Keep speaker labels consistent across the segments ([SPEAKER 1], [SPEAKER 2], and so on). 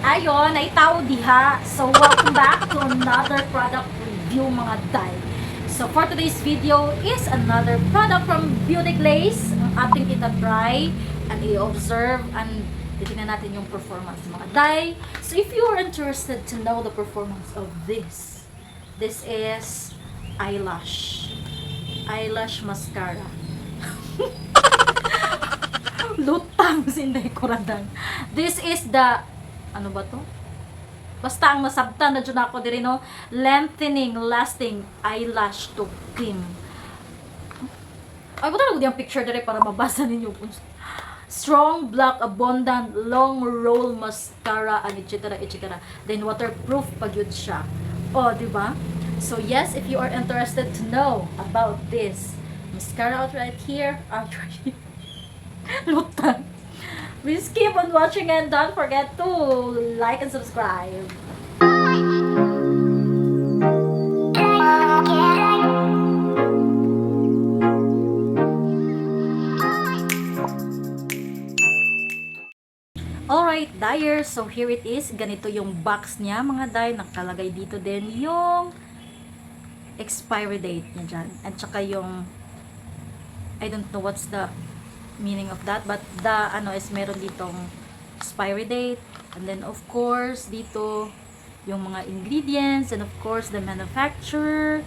[SPEAKER 1] Ayon, ay tao diha. So, welcome back to another product review mga day. So, for today's video is another product from Beauty Glaze. Ang ating itatry and i-observe and titingnan natin yung performance mga day. So, if you are interested to know the performance of this is eyelash mascara. Lutang sinday kuradan. This is the ano ba to? Basta ang nasabtan na dyan ako diri no, lengthening lasting eyelash to cream. Ay, buta lang yung picture diri para mabasa ninyo. Strong black abundant long roll mascara and etc. Then waterproof pa gyud siya. Oh, di ba? So yes, if you are interested to know about this mascara right here, lutang. Please keep on watching and don't forget to like and subscribe. Alright, dyer. So here it is. Ganito yung box niya mga day. Nakalagay dito din yung expiry date niya dyan. At saka yung I don't know what's the meaning of that, but the ano is meron ditong expiry date, and then of course dito yung mga ingredients, and of course the manufacturer.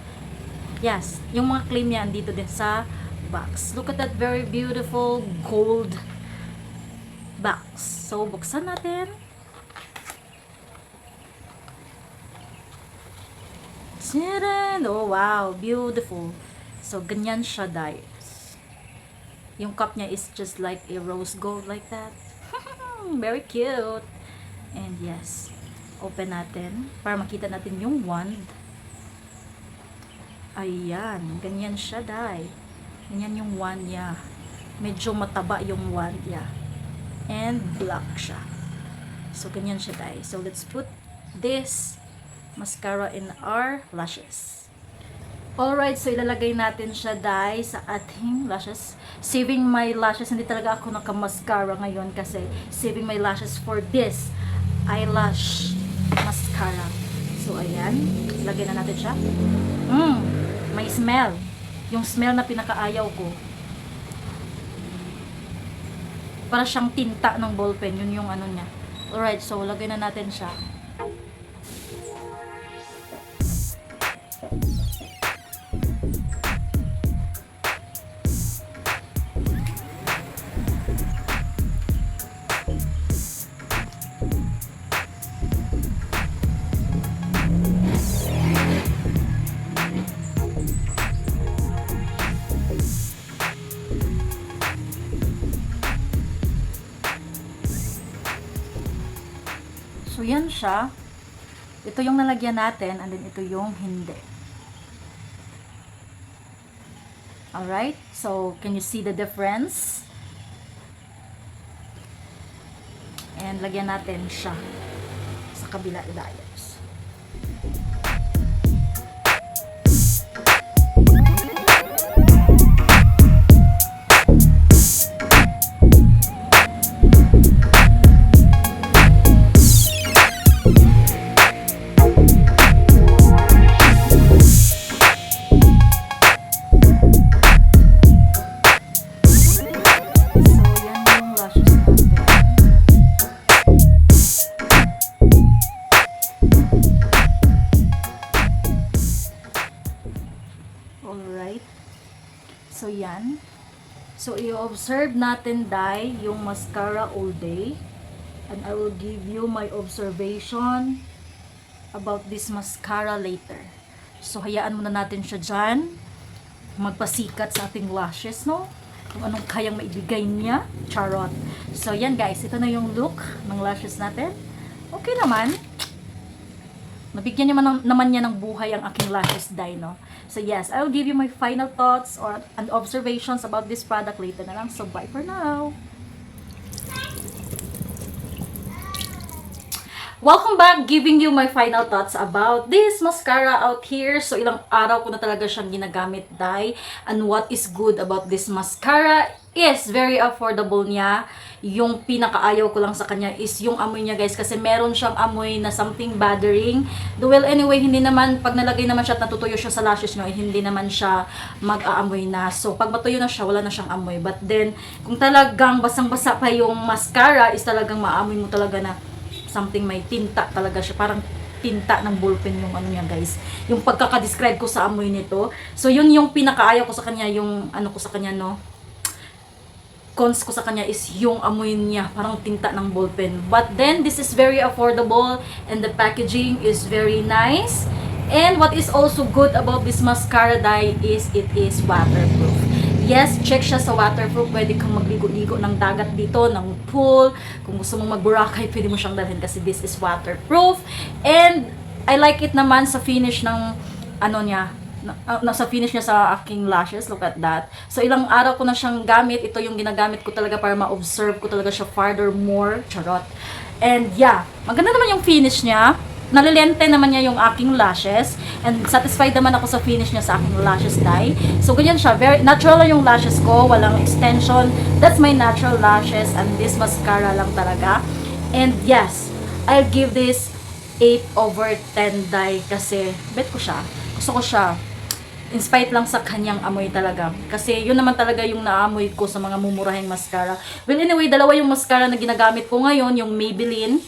[SPEAKER 1] Yes, yung mga claim niya andito din sa box. Look at that very beautiful gold box. So buksan natin. Tadaan! Oh wow, beautiful. So ganyan siya guys. Yung cup niya is just like a rose gold like that. Very cute. And yes, open natin para makita natin yung wand. Ayan, ganyan siya dai. Ganyan yung wand niya. Medyo mataba yung wand niya. And black siya. So ganyan siya dai. So let's put this mascara in our lashes. Alright, so ilalagay natin siya dai sa ating lashes. Saving my lashes, hindi talaga ako naka-mascara ngayon kasi saving my lashes for this eyelash mascara. So ayan, lagay na natin siya. May smell. Yung smell na pinakaayaw ko. Para siyang tinta ng ballpen, yun yung ano niya. Alright, so lagay na natin siya. So, yan siya. Ito yung nalagyan natin, and then ito yung hindi. Alright? So, can you see the difference? And lagyan natin siya sa kabila dayers. Alright. So, yan. So, i-observe natin, dai, yung mascara all day. And I will give you my observation about this mascara later. So, hayaan muna natin siya dyan. Magpasikat sa ating lashes, no? Kung anong kayang maibigay niya. Charot. So, yan guys. Ito na yung look ng lashes natin. Okay naman. Nabigyan naman niya ng buhay ang aking lashes dye, no? So yes, I will give you my final thoughts and observations about this product later na lang. So bye for now! Welcome back, giving you my final thoughts about this mascara out here. So, ilang araw ko na talaga siyang ginagamit, dai. And what is good about this mascara is very affordable niya. Yung pinakaayaw ko lang sa kanya is yung amoy niya guys, kasi meron siyang amoy na something bothering. Well, anyway, hindi naman, pag nalagay naman siya at natutuyo siya sa lashes nyo, hindi naman siya mag-aamoy na. So, pag matuyo na siya, wala na siyang amoy. But then, kung talagang basang-basa pa yung mascara, is talagang maamoy mo talaga na something may tinta talaga siya. Parang tinta ng ballpen yung ano niya guys. Yung pagkaka-describe ko sa amoy nito. So, yun yung pinakaayaw ko sa kanya, yung ano ko sa kanya, no? Cons ko sa kanya is yung amoy niya, parang tinta ng ballpen. But then, this is very affordable and the packaging is very nice. And what is also good about this mascara dye is it is waterproof. Yes, check siya sa waterproof. Pwede kang magligo-ligo ng dagat dito, ng pool. Kung gusto mong mag-Boracay, pwede mo siyang dalhin kasi this is waterproof. And I like it naman sa finish ng ano niya, sa finish niya sa aking lashes. Look at that. So, ilang araw ko na siyang gamit. Ito yung ginagamit ko talaga para ma-observe ko talaga siya farther more. Charot. And yeah, maganda naman yung finish niya. Nalilente naman niya yung aking lashes. And satisfied naman ako sa finish niya sa aking lashes dye. So, ganyan siya. Very natural yung lashes ko. Walang extension. That's my natural lashes. And this mascara lang talaga. And yes, I'll give this 8/10 dye kasi bet ko siya. Gusto ko siya. In spite lang sa kanyang amoy talaga. Kasi yun naman talaga yung naamoy ko sa mga mumurahing mascara. Well, anyway, dalawa yung mascara na ginagamit ko ngayon. Yung Maybelline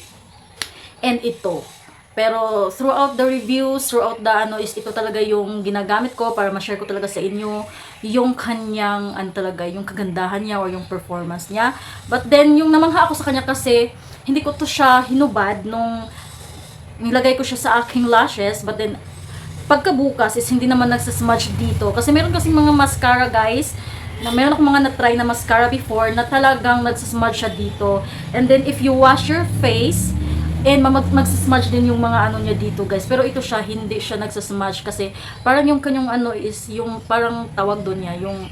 [SPEAKER 1] and ito. Pero throughout the reviews, throughout the ano, is ito talaga yung ginagamit ko para ma-share ko talaga sa inyo yung kanyang, ano talaga, yung kagandahan niya or yung performance niya. But then, yung namangha ako sa kanya kasi, hindi ko to siya hinubad nung nilagay ko siya sa aking lashes. But then, pagkabukas is hindi naman nagsasmudge dito. Kasi meron kasing mga mascara guys, na meron akong mga na-try na mascara before na talagang nagsasmudge siya dito. And then if you wash your face, and magsasmudge din yung mga ano niya dito guys. Pero ito siya, hindi siya nagsasmudge kasi parang yung kanyang ano is yung parang tawag doon niya, yung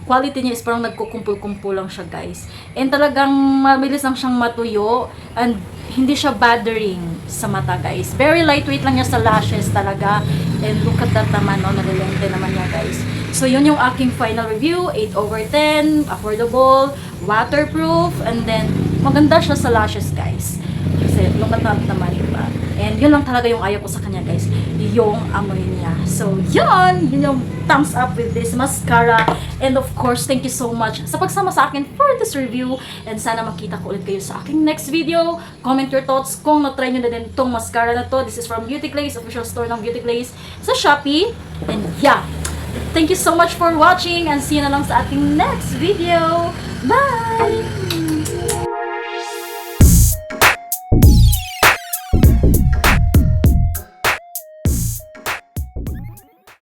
[SPEAKER 1] quality niya is parang nagkukumpul-kumpul lang siya guys. And talagang mabilis lang siyang matuyo and hindi siya bothering sa mata guys. Very lightweight lang niya sa lashes talaga. And look at that naman, no? Nalilente naman niya guys. So yun yung aking final review. 8/10, affordable, waterproof, and then maganda siya sa lashes guys. Kasi look at that naman, diba? And yun lang talaga yung ayaw ko sa kanya guys, yung amoy niya. So yun yung thumbs up with this mascara. And of course, thank you so much sa pagsama sa akin for this review. And sana makita ko ulit kayo sa aking next video. Comment your thoughts kung na-try nyo na din tong mascara na to. This is from Beauty Glaze, official store ng Beauty Glaze sa Shopee. And yeah, thank you so much for watching and see you na lang sa ating next video. Bye!